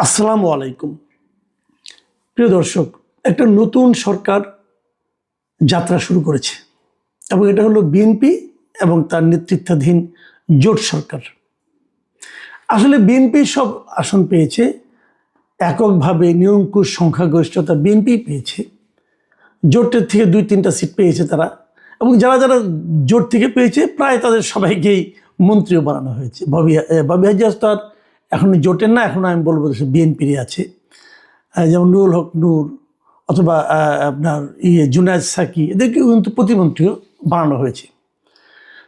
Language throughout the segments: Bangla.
আসসালামু আলাইকুম। প্রিয় দর্শক, একটা নতুন সরকার যাত্রা শুরু করেছে এবং এটা হলো বিএনপি এবং তার নেতৃত্বাধীন জোট সরকার। আসলে বিএনপি সব আসন পেয়েছে, এককভাবে নিরঙ্কুশ সংখ্যাগরিষ্ঠতা বিএনপি পেয়েছে। জোটের থেকে 2-3টা সিট পেয়েছে তারা, এবং যারা যারা জোট থেকে পেয়েছে প্রায় তাদের সবাইকেই মন্ত্রীও বানানো হয়েছে। ববি হাজ্জাজ তো আর এখন জোটের না, এখন আমি বলবো বিএনপিরই আছে। যেমন নুরুল হক নূর অথবা আপনার জুনায়েদ সাকি, এদেরকে কিন্তু প্রতিমন্ত্রীও বানানো হয়েছে।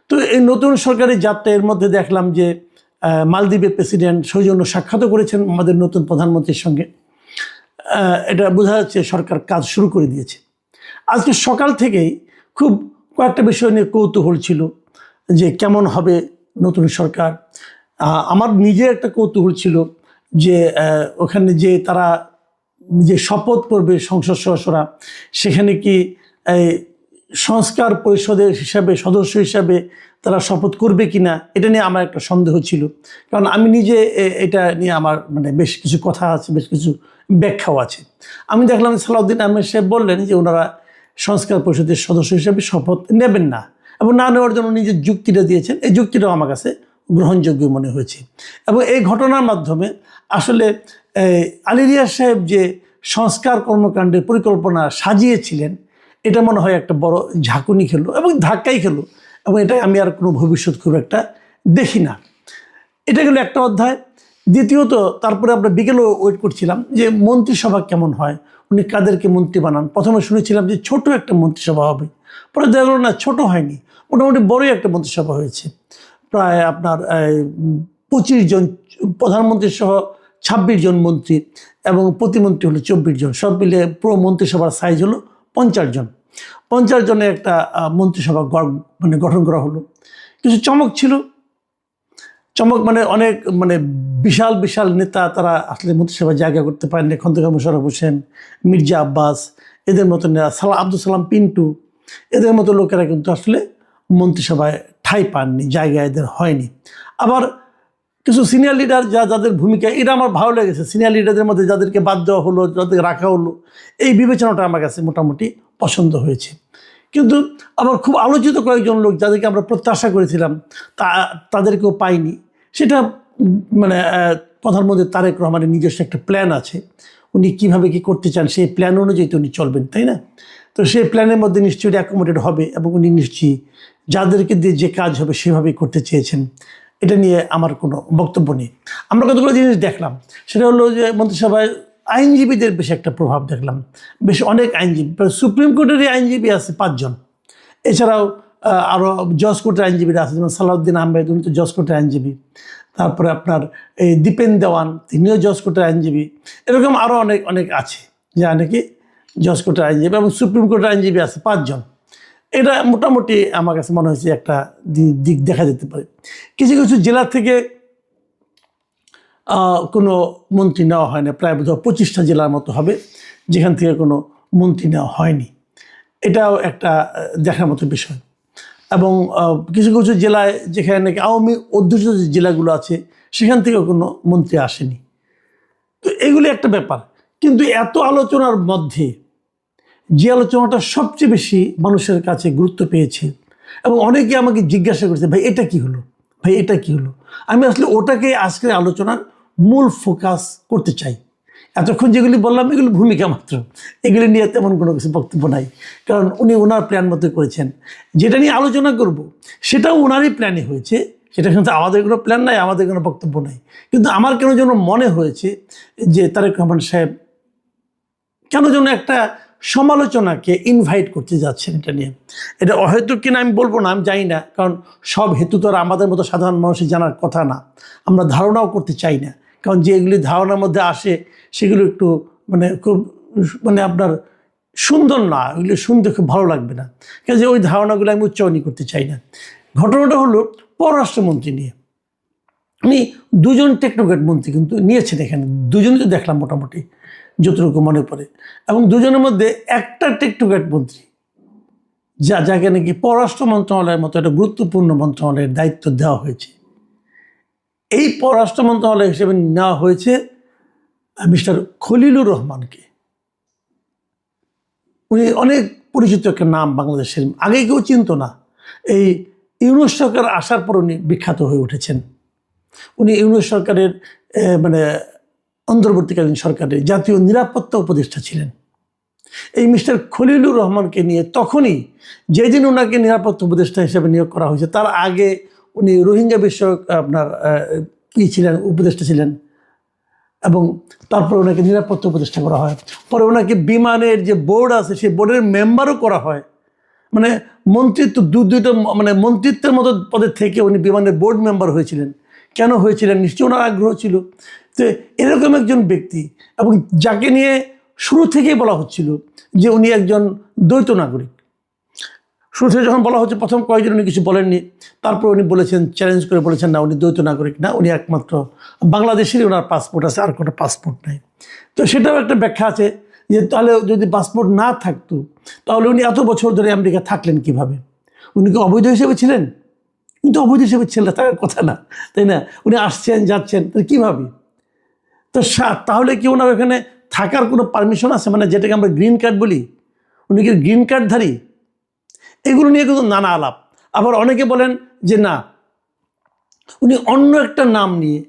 তো এই নতুন সরকারি যাত্রা, এর মধ্যে দেখলাম যে মালদ্বীপের প্রেসিডেন্ট সৌজন্য সাক্ষাৎও করেছেন আমাদের নতুন প্রধানমন্ত্রীর সঙ্গে। এটা বোঝা যাচ্ছে সরকার কাজ শুরু করে দিয়েছে। আজকে সকাল থেকেই খুব কয়েকটা বিষয় নিয়ে কৌতূহল ছিল যে কেমন হবে নতুন সরকার। আমার নিজের একটা কৌতূহল ছিল যে ওখানে যে তারা যে শপথ করবে সংসদ সদস্যরা, সেখানে কি সংস্কার পরিষদের সদস্য হিসাবে তারা শপথ করবে কি না, এটা নিয়ে আমার একটা সন্দেহ ছিল। কারণ আমি নিজে এটা নিয়ে আমার বেশ কিছু কথা আছে, বেশ কিছু ব্যাখ্যাও আছে। আমি দেখলাম সালাউদ্দিন আহমেদ সাহেব বললেন যে ওনারা সংস্কার পরিষদের সদস্য হিসাবে শপথ নেবেন না, এবং না নেওয়ার জন্য নিজের যুক্তিটা দিয়েছেন। এই যুক্তিটাও আমার কাছে গ্রহণযোগ্য মনে হয়েছে। এবং এই ঘটনার মাধ্যমে আসলে আলী রিয়াজ সাহেব যে সংস্কার কর্মকাণ্ডের পরিকল্পনা সাজিয়েছিলেন, এটা মনে হয় একটা বড় ঝাঁকুনি খেলো এবং ধাক্কাই খেলো, এবং এটা আমি আর কোনো ভবিষ্যৎ খুব একটা দেখি না। এটা গেলো একটা অধ্যায়। দ্বিতীয়ত, তারপরে আমরা বিকেলেও ওয়েট করছিলাম যে মন্ত্রিসভা কেমন হয়, উনি কাদেরকে মন্ত্রী বানান। প্রথমে শুনেছিলাম যে ছোট একটা মন্ত্রিসভা হবে, পরে দেখা গেলো না, ছোট হয়নি, মোটামুটি বড়ই একটা মন্ত্রিসভা হয়েছে। প্রায় আপনার 25 জন প্রধানমন্ত্রী সহ 26 জন মন্ত্রী, এবং প্রতিমন্ত্রী হলো 24 জন। সব মিলে পুরো মন্ত্রিসভার সাইজ হলো 50 জন। 50 জনের একটা মন্ত্রিসভা গঠন করা হলো। কিছু চমক ছিল। চমক অনেক বিশাল বিশাল নেতা তারা আসলে মন্ত্রিসভায় জায়গা করতে পারেননি। খন্দকার মোশাররফ হোসেন, মির্জা আব্বাস, এদের মতো আব্দুল সালাম পিন্টু, এদের মতো লোকেরা কিন্তু আসলে মন্ত্রিসভায় ঠাঁই পাননি, জায়গা এদের হয়নি। আবার কিছু সিনিয়র লিডার যাদের ভূমিকা, এটা আমার ভালো লেগেছে। সিনিয়র লিডারদের মধ্যে যাদেরকে বাদ দেওয়া হলো, যাদেরকে রাখা হলো, এই বিবেচনাটা আমার কাছে মোটামুটি পছন্দ হয়েছে। কিন্তু আবার খুব আলোচিত কয়েকজন লোক যাদেরকে আমরা প্রত্যাশা করেছিলাম তাদেরকেও পাইনি। সেটা প্রধানমন্ত্রী তারেক রহমানের নিজস্ব একটা প্ল্যান আছে, উনি কীভাবে কী করতে চান সেই প্ল্যান অনুযায়ী তো উনি চলবেন, তাই না? তো সেই প্ল্যানের মধ্যে নিশ্চয়ই অ্যাকোমোডেট হবে, এবং উনি নিশ্চয়ই যাদেরকে দিয়ে যে কাজ হবে সেভাবেই করতে চেয়েছেন। এটা নিয়ে আমার কোনো বক্তব্য নেই। আমরা কতগুলো জিনিস দেখলাম, সেটা হলো যে মন্ত্রিসভায় আইনজীবীদের বেশ একটা প্রভাব দেখলাম। বেশ অনেক আইনজীবী, সুপ্রিম কোর্টেরই আইনজীবী আছে 5 জন। এছাড়াও আরও জজ কোর্টের আইনজীবীরা আছে, যেমন সালাউদ্দিন আহমেদ, উনি তো জজ কোর্টের আইনজীবী। তারপরে আপনার এই দীপেন দেওয়ান, তিনিও জজ কোর্টের আইনজীবী। এরকম আরও অনেক অনেক আছে যারা নাকি জজ কোর্টের আইনজীবী, এবং সুপ্রিম কোর্টের আইনজীবী আছে 5 জন। এটা মোটামুটি আমার কাছে মনে হয়েছে একটা দিক দেখা যেতে পারে। কিছু কিছু জেলা থেকে কোনো মন্ত্রী নেওয়া হয় না, প্রায় বোধহয় 25টা জেলার মতো হবে যেখান থেকে কোনো মন্ত্রী নেওয়া হয়নি। এটাও একটা দেখার মতো বিষয়। এবং কিছু কিছু জেলায় যেখানে নাকি আওয়ামী অধ্যুষিত যে জেলাগুলো আছে, সেখান থেকেও কোনো মন্ত্রী আসেনি। তো এগুলি একটা ব্যাপার। কিন্তু এত আলোচনার মধ্যে যে আলোচনাটা সবচেয়ে বেশি মানুষের কাছে গুরুত্ব পেয়েছে, এবং অনেকে আমাকে জিজ্ঞাসা করেছে, ভাই এটা কি হলো, ভাই এটা কি হলো। আমি আসলে ওটাকে আজকের আলোচনার মূল ফোকাস করতে চাই। এতক্ষণ যেগুলি বললাম এগুলি ভূমিকা মাত্র, এগুলি নিয়ে তেমন কোনো কিছু বক্তব্য নাই, কারণ উনি ওনার প্ল্যান মতো করেছেন। যেটা নিয়ে আলোচনা করব সেটাও ওনারই প্ল্যানে হয়েছে, সেটা কিন্তু আমাদের কোনো প্ল্যান নাই, আমাদের কোনো বক্তব্য নাই। কিন্তু আমার কেন যেন মনে হয়েছে যে তারেক রহমান সাহেব কেন যেন একটা সমালোচনাকে ইনভাইট করতে যাচ্ছেন এটা নিয়ে। এটা অহেতুক কিনা আমি বলবো না, আমি জানি না, কারণ সব হেতু তো আর আমাদের মতো সাধারণ মানুষের জানার কথা না। আমরা ধারণাও করতে চাই না, কারণ যেগুলি ধারণার মধ্যে আসে সেগুলো একটু খুব আপনার সুন্দর না, ওইগুলো শুনতে খুব ভালো লাগবে না, কাজে ওই ধারণাগুলো আমি উচ্চারণই করতে চাই না। ঘটনাটা হলো পররাষ্ট্রমন্ত্রী নিয়ে। উনি 2 জন টেকনোক্র্যাট মন্ত্রী কিন্তু নিয়েছেন, এখানে 2 জনই তো দেখলাম মোটামুটি যতটুকু মনে পড়ে, এবং 2 জনের মধ্যে একটা টেকনোক্র্যাট মন্ত্রী যাকে নাকি পররাষ্ট্র মন্ত্রণালয়ের মতো একটা গুরুত্বপূর্ণ মন্ত্রণালয়ের দায়িত্ব দেওয়া হয়েছে। এই পররাষ্ট্র মন্ত্রণালয় হিসেবে নেওয়া হয়েছে মিস্টার খলিলুর রহমানকে। উনি অনেক পরিচিত একটা নাম বাংলাদেশের, আগে কেউ চিনত না। এই ইউনূস সরকার আসার পর উনি বিখ্যাত হয়ে উঠেছেন। উনি ইউনূস সরকারের মানে অন্তর্বর্তীকালীন সরকারের জাতীয় নিরাপত্তা উপদেষ্টা ছিলেন। এই মিস্টার খলিলুর রহমানকে নিয়ে তখনই, যেদিন ওনাকে নিরাপত্তা উপদেষ্টা হিসেবে নিয়োগ করা হয়েছে, তার আগে উনি রোহিঙ্গা বিষয়ক আপনার ছিলেন, উপদেষ্টা ছিলেন, এবং তারপর ওনাকে নিরাপত্তা উপদেষ্টা করা হয়। পরে ওনাকে বিমানের যে বোর্ড আছে সেই বোর্ডের মেম্বারও করা হয়। মানে মন্ত্রিত্ব দুইটা মানে মন্ত্রিত্বের মতো পদের থেকে উনি বিমানের বোর্ড মেম্বার হয়েছিলেন। কেন হয়েছিলেন? নিশ্চয়ই ওনার আগ্রহ ছিল। তো এরকম একজন ব্যক্তি, এবং যাকে নিয়ে শুরু থেকেই বলা হচ্ছিল যে উনি একজন দ্বৈত নাগরিক। শুরু থেকে যখন বলা হচ্ছে, প্রথম কয়েকজন উনি কিছু বলেননি, তারপর উনি বলেছেন, চ্যালেঞ্জ করে বলেছেন, না উনি দ্বৈত নাগরিক না, উনি একমাত্র বাংলাদেশেরই ওনার পাসপোর্ট আছে, আর কোনো পাসপোর্ট নেই। তো সেটাও একটা ব্যাখ্যা আছে যে তাহলে যদি পাসপোর্ট না থাকতো তাহলে উনি এত বছর ধরে আমেরিকা থাকলেন কিভাবে? উনি কি অবৈধ হিসেবে ছিলেন? কিন্তু অবৈধ হিসেবে ছিলেন, থাকার কথা না, তাই না? উনি আসছেন যাচ্ছেন, কীভাবে? তো তাহলে কি ওনার ওখানে থাকার কোনো পারমিশন আছে? মানে যেটাকে আমরা গ্রিন কার্ড বলি, উনি কি গ্রিন কার্ডধারী? এগুলো নিয়ে কিন্তু নানা আলাপ। আবার অনেকে বলেন যে না, উনি অন্য একটা নাম নিয়ে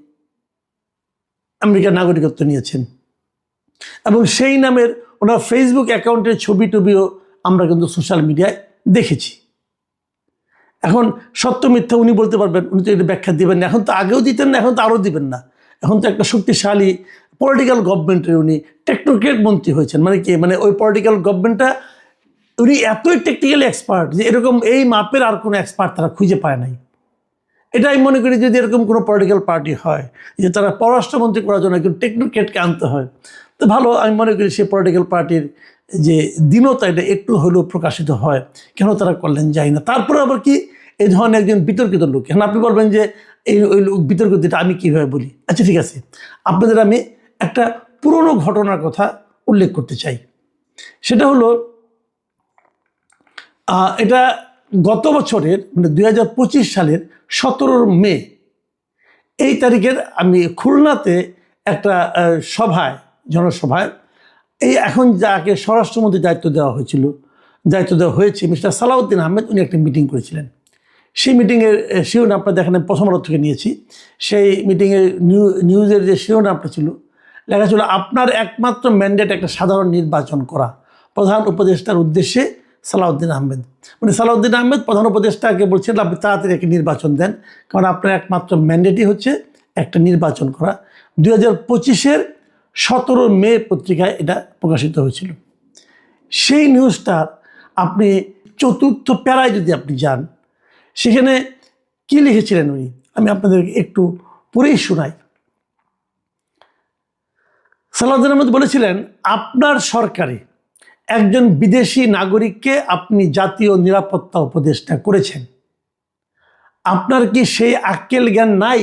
আমেরিকার নাগরিকত্ব নিয়েছেন, এবং সেই নামের ওনার ফেসবুক অ্যাকাউন্টের ছবি টবিও আমরা কিন্তু সোশ্যাল মিডিয়ায় দেখেছি। এখন সত্য মিথ্যা উনি বলতে পারবেন, উনি তো এটা ব্যাখ্যা দিবেন না। এখন তো আগেও দিতেন না, এখন তো আরও দিবেন না। এখন তো একটা শক্তিশালী পলিটিক্যাল গভর্নমেন্টের উনি টেকনোক্রেট মন্ত্রী হয়েছেন। মানে কি, মানে ওই পলিটিক্যাল গভর্নমেন্টটা উনি এতই টেকনিক্যালি এক্সপার্ট যে এরকম এই মাপের আর কোনো এক্সপার্ট তারা খুঁজে পায় নাই। এটা আমি মনে করি, যদি এরকম কোনো পলিটিক্যাল পার্টি হয় যে তারা পররাষ্ট্রমন্ত্রী করার জন্য একজন টেকনোক্রেটকে আনতে হয়, তো ভালো। আমি মনে করি সেই পলিটিক্যাল পার্টির যে দীনতা এটা একটু হলেও প্রকাশিত হয়। কেন তারা করলেন যাই না। তারপরে আবার কি, এই ধরনের একজন বিতর্কিত লোক। এখন আপনি বলবেন যে ওই লোক বিতর্কিত, এটা আমি কীভাবে বলি? আচ্ছা ঠিক আছে, আপনাদের আমি একটা পুরনো ঘটনার কথা উল্লেখ করতে চাই। সেটা হলো, এটা গত বছরের মানে 2025 সালের 17 মে এই তারিখের আমি খুলনাতে একটা সভায়, জনসভায়, এই এখন যাকে স্বরাষ্ট্রমন্ত্রী দায়িত্ব দেওয়া হয়েছে মিস্টার সালাউদ্দিন আহমেদ, উনি একটা মিটিং করেছিলেন। সেই মিটিংয়ের শিরোনামটা দেখেন, আমি প্রথম আলো থেকে নিয়েছি। সেই মিটিংয়ের নিউজের যে শিরোনামটা ছিল, লেখা ছিল, আপনার একমাত্র ম্যান্ডেট একটা সাধারণ নির্বাচন করা, প্রধান উপদেষ্টার উদ্দেশ্যে সালাউদ্দিন আহমেদ। মানে সালাউদ্দিন আহমেদ প্রধান উপদেষ্টাকে বলছিলেন, আপনি তাড়াতাড়ি একটা নির্বাচন দেন, কারণ আপনার একমাত্র ম্যান্ডেটই হচ্ছে একটা নির্বাচন করা। 2025-এর 17 মে পত্রিকায় এটা প্রকাশিত হয়েছিল। সেই নিউজটার আপনি চতুর্থ প্যারায় যদি আপনি যান, সেখানে কি লিখেছিলেন উনি, আমি আপনাদেরকে একটু পড়েই শোনাই। সালাউদ্দিন আহমেদ বলেছিলেন, আপনার সরকারে একজন বিদেশি নাগরিককে আপনি জাতীয় নিরাপত্তা উপদেষ্টা করেছেন। আপনার কি সেই আক্কেল জ্ঞান নাই?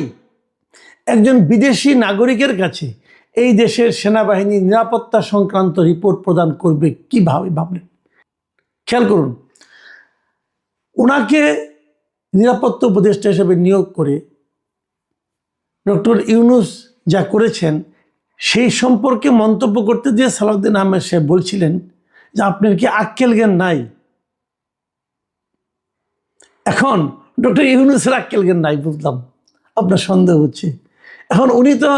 একজন বিদেশি নাগরিকের কাছে এই দেশের সেনাবাহিনী নিরাপত্তা সংক্রান্ত রিপোর্ট প্রদান করবে কিভাবে ভাবলেন? খেয়াল করুন, ওনাকে নিরাপত্তা উপদেষ্টা হিসেবে নিয়োগ করে ডক্টর ইউনূস যা করেছেন সেই সম্পর্কে মন্তব্য করতে দিয়ে সালাউদ্দিন আহমেদ সাহেব বলছিলেন যে আপনার কি আক্কেল জ্ঞান নাই? এখন ডক্টর ইউনূসের আক্কেল জ্ঞান নাই বুঝলাম, আপনার সন্দেহ হচ্ছে। এখন উনি তো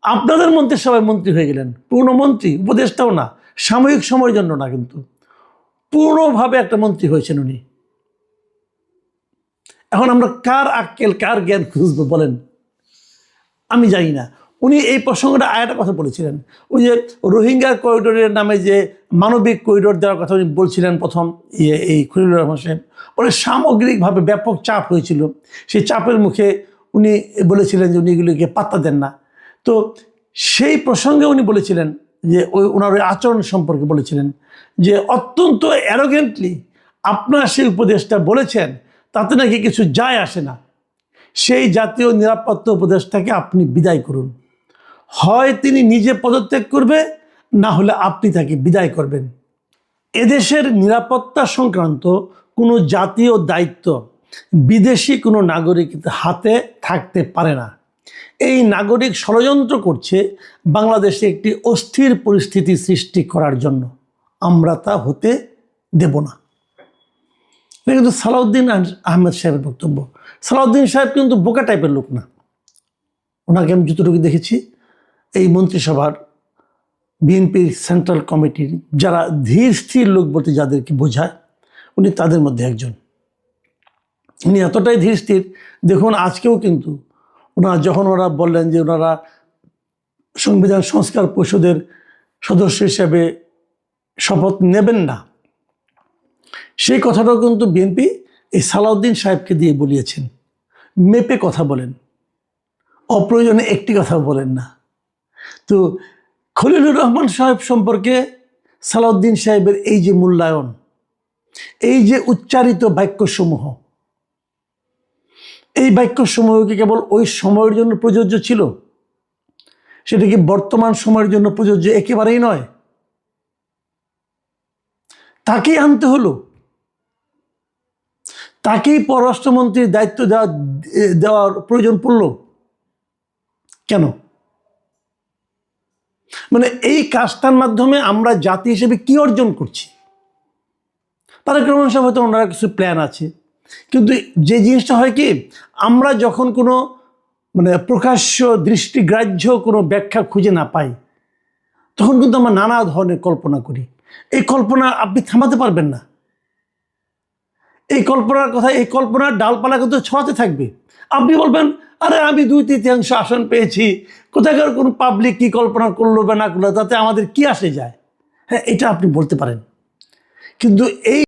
আপনাদের মন্ত্রিসভায় মন্ত্রী হয়ে গেলেন, পূর্ণমন্ত্রী, উপদেষ্টাও না, সাময়িক সময়ের জন্য না, কিন্তু পূর্ণভাবে একটা মন্ত্রী হয়েছেন উনি। এখন আমরা কার আক্কেল কার জ্ঞান খুঁজবো বলেন? আমি জানি না। উনি এই প্রসঙ্গটা আরেকটা কথা বলেছিলেন, ওই যে রোহিঙ্গা করিডোরের নামে যে মানবিক করিডোর দেওয়ার কথা উনি বলছিলেন প্রথম, এই খলিলুর রহমান সাহেব। পরে সামগ্রিকভাবে ব্যাপক চাপ হয়েছিল, সেই চাপের মুখে উনি বলেছিলেন যে উনি এগুলিকে পাত্তা দেন না। তো সেই প্রসঙ্গে উনি বলেছিলেন যে ওনার ওই আচরণ সম্পর্কে বলেছিলেন যে অত্যন্ত অ্যারোগেন্টলি আপনার সেই উপদেশটা বলেছেন, তাতে নাকি কিছু যায় আসে না। সেই জাতীয় নিরাপত্তা উপদেষ্টাকে আপনি বিদায় করুন। হয় তিনি নিজে পদত্যাগ করবে, না হলে আপনি তাকে বিদায় করবেন। এদেশের নিরাপত্তা সংক্রান্ত কোনো জাতীয় দায়িত্ব বিদেশি কোনো নাগরিকের হাতে থাকতে পারে না। এই নাগরিক ষড়যন্ত্র করছে বাংলাদেশে একটি অস্থির পরিস্থিতি সৃষ্টি করার জন্য। আমরা তা হতে দেব না। এটা কিন্তু সালাউদ্দিন আহমেদ সাহেবের বক্তব্য। সালাউদ্দিন সাহেব কিন্তু বোকা টাইপের লোক না। ওনাকে আমি যতটুকু দেখেছি এই মন্ত্রিসভার বিএনপির সেন্ট্রাল কমিটির যারা ধীর স্থির লোক বলতে যাদেরকে বোঝায়, উনি তাদের মধ্যে একজন। উনি এতটাই ধীর স্থির, দেখুন আজকেও কিন্তু যখন ওরা বললেন যে ওনারা সংবিধান সংস্কার পরিষদের সদস্য হিসেবে শপথ নেবেন না, সেই কথাটাও কিন্তু বিএনপি এই সালাউদ্দিন সাহেবকে দিয়ে বলিয়েছেন। মেপে কথা বলেন, অপ্রয়োজনে একটি কথা বলেন না। তো খলিলুর রহমান সাহেব সম্পর্কে সালাউদ্দিন সাহেবের এই যে মূল্যায়ন, এই যে উচ্চারিত বাক্যসমূহ, এই বাক্যসমূহ কি কেবল ওই সময়ের জন্য প্রযোজ্য ছিল? সেটা কি বর্তমান সময়ের জন্য প্রযোজ্য? একেবারেই নয়। তাকেই আনতে হলো, তাকেই পররাষ্ট্রমন্ত্রীর দায়িত্ব দেওয়ার প্রয়োজন পড়ল কেন? মানে এই কাজটার মাধ্যমে আমরা জাতি হিসেবে কি অর্জন করছি? তারেক রহমান সাহেব হয়তো ওনারা কিছু প্ল্যান আছে, কিন্তু যে জিনিসটা হয় কি, আমরা যখন কোনো প্রকাশ্য দৃষ্টিগ্রাহ্য কোনো ব্যাখ্যা খুঁজে না পাই, তখন কিন্তু আমরা নানা ধরনের কল্পনা করি। এই কল্পনা আপনি থামাতে পারবেন না। এই কল্পনার কথা, এই কল্পনার ডালপালা কিন্তু ছড়াতে থাকবে। আপনি বলবেন, আরে আমি 2/3 আসন পেয়েছি, কোথাকার কোন পাবলিক কি কল্পনা করলো বা না করলো তাতে আমাদের কি আসে যায়। হ্যাঁ, এটা আপনি বলতে পারেন, কিন্তু এই